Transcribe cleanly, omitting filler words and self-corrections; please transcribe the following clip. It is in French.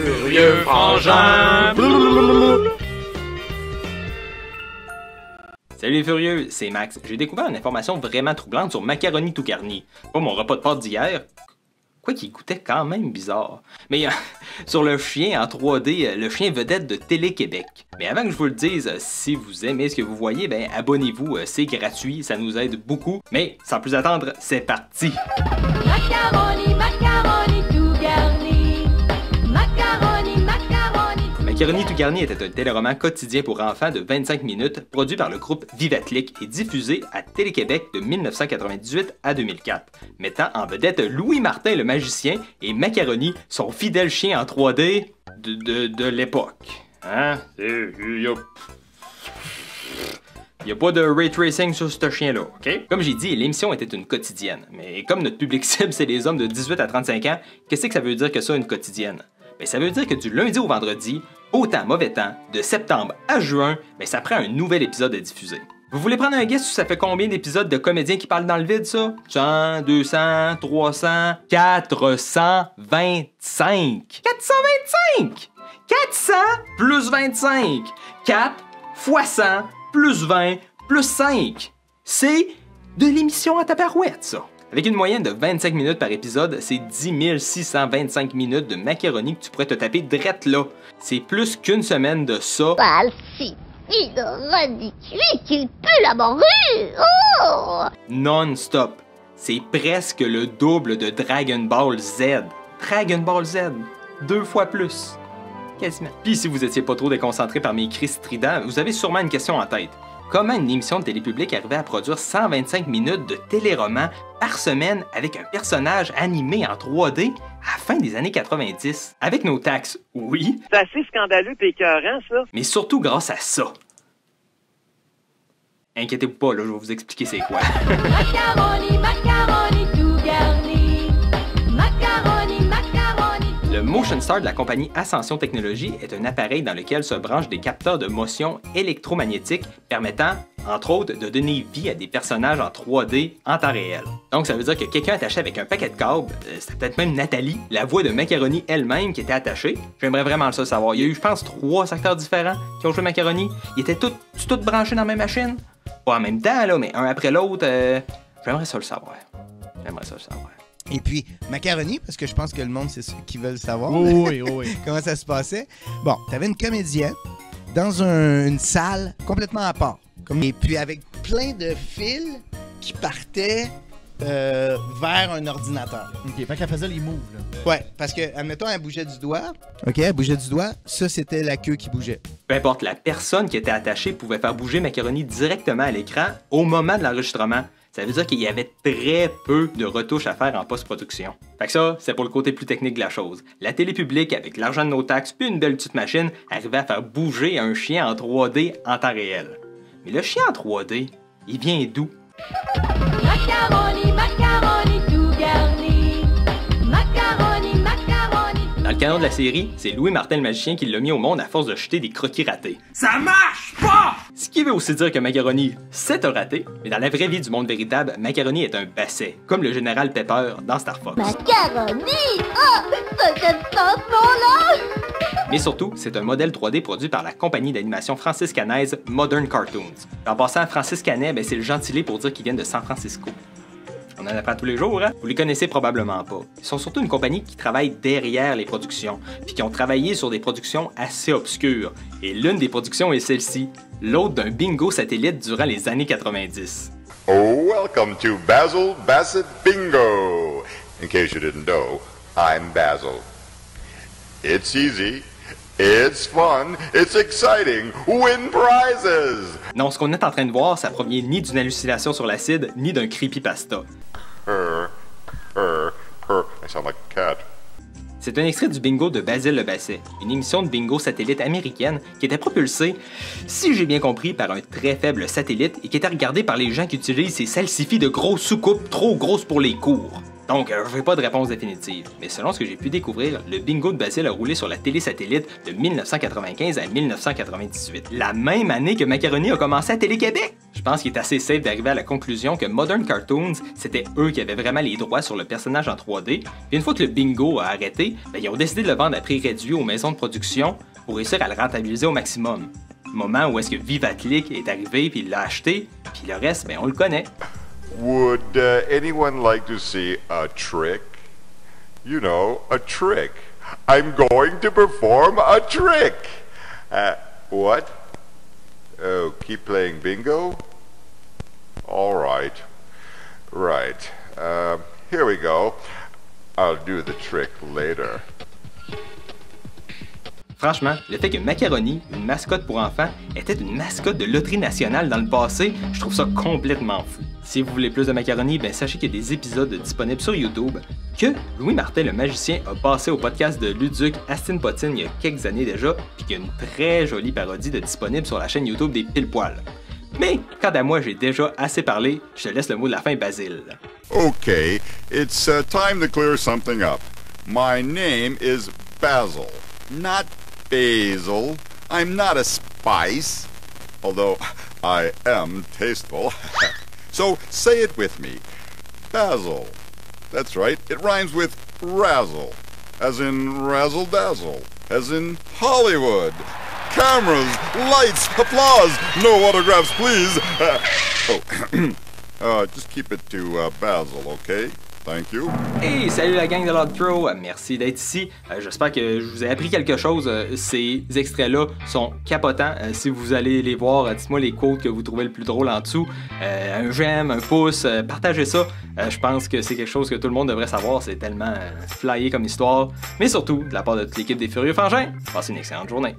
furieux frangin. Salut les furieux, c'est Max. J'ai découvert une information vraiment troublante sur Macaroni tout garni. Pas mon repas de pâtes d'hier. Quoi qu'il goûtait quand même bizarre. Mais sur le chien en 3D, le chien vedette de Télé-Québec. Mais avant que je vous le dise, si vous aimez ce que vous voyez, ben abonnez-vous, c'est gratuit, ça nous aide beaucoup. Mais sans plus attendre, c'est parti! Macaroni, macaroni tout garni. Macaroni, macaroni. Macaroni tout garni était un téléroman quotidien pour enfants de 25 minutes, produit par le groupe Vivatlic et diffusé à Télé-Québec de 1998 à 2004, mettant en vedette Louis Martin le magicien et Macaroni, son fidèle chien en 3D de l'époque. Hein? Il n'y a pas de ray tracing sur ce chien-là, ok? Comme j'ai dit, l'émission était une quotidienne. Mais comme notre public cible, c'est les hommes de 18 à 35 ans, qu'est-ce que ça veut dire que ça, une quotidienne? Ben, ça veut dire que du lundi au vendredi, beau temps, mauvais temps, de septembre à juin, ben, ça prend un nouvel épisode à diffuser. Vous voulez prendre un guess sur ça fait combien d'épisodes de comédiens qui parlent dans le vide, ça? 100, 200, 300, 425! 425! 400 plus 25! 4 fois 100 plus 20 plus 5! C'est de l'émission à tabarouette, ça! Avec une moyenne de 25 minutes par épisode, c'est 10 625 minutes de macaroni que tu pourrais te taper drette là. C'est plus qu'une semaine de ça. Falsifie de ridicule pue la morue! Oh! Non-stop. C'est presque le double de Dragon Ball Z. Dragon Ball Z. 2 fois plus. Quasiment. Puis si vous étiez pas trop déconcentré par mes cris stridents, vous avez sûrement une question en tête. Comment une émission de télé publique arrivait à produire 125 minutes de téléroman par semaine avec un personnage animé en 3D à la fin des années 90? Avec nos taxes, oui. C'est assez scandaleux et écœurant, ça. Mais surtout grâce à ça. Inquiétez-vous pas, là, je vais vous expliquer c'est quoi. Macaroni, macaroni tout garni. Macaroni, macaroni. Le Motion Star de la compagnie Ascension Technologies est un appareil dans lequel se branchent des capteurs de motion électromagnétiques permettant, entre autres, de donner vie à des personnages en 3D en temps réel. Donc ça veut dire que quelqu'un attaché avec un paquet de câbles, c'était peut-être même Nathalie, la voix de Macaroni elle-même qui était attachée. J'aimerais vraiment ça savoir. Il y a eu, je pense, 3 acteurs différents qui ont joué Macaroni. Ils étaient tous branchés dans la même machine. Pas en même temps, là, mais un après l'autre. J'aimerais ça le savoir. J'aimerais ça le savoir. Et puis, Macaroni, parce que je pense que le monde, c'est ceux qui veulent savoir Oui. comment ça se passait. Bon, t'avais une comédienne dans une salle complètement à part. Et puis, avec plein de fils qui partaient vers un ordinateur. OK, fait qu'elle faisait les moves, là. Ouais, parce que, admettons, elle bougeait du doigt. OK, elle bougeait du doigt. Ça, c'était la queue qui bougeait. Peu importe, la personne qui était attachée pouvait faire bouger Macaroni directement à l'écran au moment de l'enregistrement. Ça veut dire qu'il y avait très peu de retouches à faire en post-production. Fait que ça, c'est pour le côté plus technique de la chose. La télé publique, avec l'argent de nos taxes puis une belle petite machine, arrivait à faire bouger un chien en 3D en temps réel. Mais le chien en 3D, il vient d'où? Macaroni, macaroni tout garni. Macaroni, macaroni. Dans le canon de la série, c'est Louis Martin le magicien qui l'a mis au monde à force de jeter des croquis ratés. Ça marche pas! Ce qui veut aussi dire que Macaroni, c'est un raté, mais dans la vraie vie du monde véritable, Macaroni est un basset, comme le général Pepper dans Star Fox. Macaroni! Oh! J'aime pas ce nom-là! Mais surtout, c'est un modèle 3D produit par la compagnie d'animation franciscanaise Modern Cartoons. En passant, franciscanais, c'est le gentilé pour dire qu'ils viennent de San Francisco. On en apprend tous les jours, hein? Vous les connaissez probablement pas. Ils sont surtout une compagnie qui travaille derrière les productions, puis qui ont travaillé sur des productions assez obscures. Et l'une des productions est celle-ci, l'autre d'un bingo satellite durant les années 90. Oh, welcome to Basil Bassett Bingo. In case you didn't know, I'm Basil. It's easy, it's fun, it's exciting, win prizes! Non, ce qu'on est en train de voir, ça provient ni d'une hallucination sur l'acide, ni d'un creepypasta. I sound like a cat. C'est un extrait du bingo de Basile le Basset, une émission de bingo satellite américaine qui était propulsée, si j'ai bien compris, par un très faible satellite et qui était regardée par les gens qui utilisent ces salsifis de grosses soucoupes trop grosses pour les cours. Donc, je n'ai pas de réponse définitive, mais selon ce que j'ai pu découvrir, le bingo de Basile a roulé sur la télé satellite de 1995 à 1998, la même année que Macaroni a commencé à Télé-Québec. Je pense qu'il est assez safe d'arriver à la conclusion que Modern Cartoons, c'était eux qui avaient vraiment les droits sur le personnage en 3D, puis une fois que le bingo a arrêté, ils ont décidé de le vendre à prix réduit aux maisons de production pour réussir à le rentabiliser au maximum. Moment où est-ce que Vivatlic est arrivé, puis il l'a acheté, puis le reste, on le connaît. Would anyone like to see a trick? You know, a trick. I'm going to perform a trick. What? Oh, keep playing bingo? All right. Right. Here we go. I'll do the trick later. Franchement, le fait que Macaroni, une mascotte pour enfants, était une mascotte de loterie nationale dans le passé, je trouve ça complètement fou. Si vous voulez plus de Macaroni, sachez qu'il y a des épisodes disponibles sur YouTube, que Louis Martin le magicien a passé au podcast de Luduc Astin Potine il y a quelques années déjà, puis qu'il y a une très jolie parodie disponible sur la chaîne YouTube des Pile-Poil. Mais, quant à moi, j'ai déjà assez parlé, je te laisse le mot de la fin, Basile. Okay, it's time to clear something up. My name is Basil, not Basil. I'm not a spice, although I am tasteful. So say it with me. Basil. That's right, it rhymes with razzle, as in razzle-dazzle, as in Hollywood. Cameras, lights, applause, no autographs, please. Just keep it to Basil, okay? Thank you. Hey, salut la gang de Log Pro, merci d'être ici. J'espère que je vous ai appris quelque chose. Ces extraits-là sont capotants. Si vous allez les voir, dites-moi les quotes que vous trouvez le plus drôle en dessous. Un j'aime, un pouce, partagez ça. Je pense que c'est quelque chose que tout le monde devrait savoir. C'est tellement flyé comme histoire. Mais surtout, de la part de toute l'équipe des Furieux Frangins, passez une excellente journée.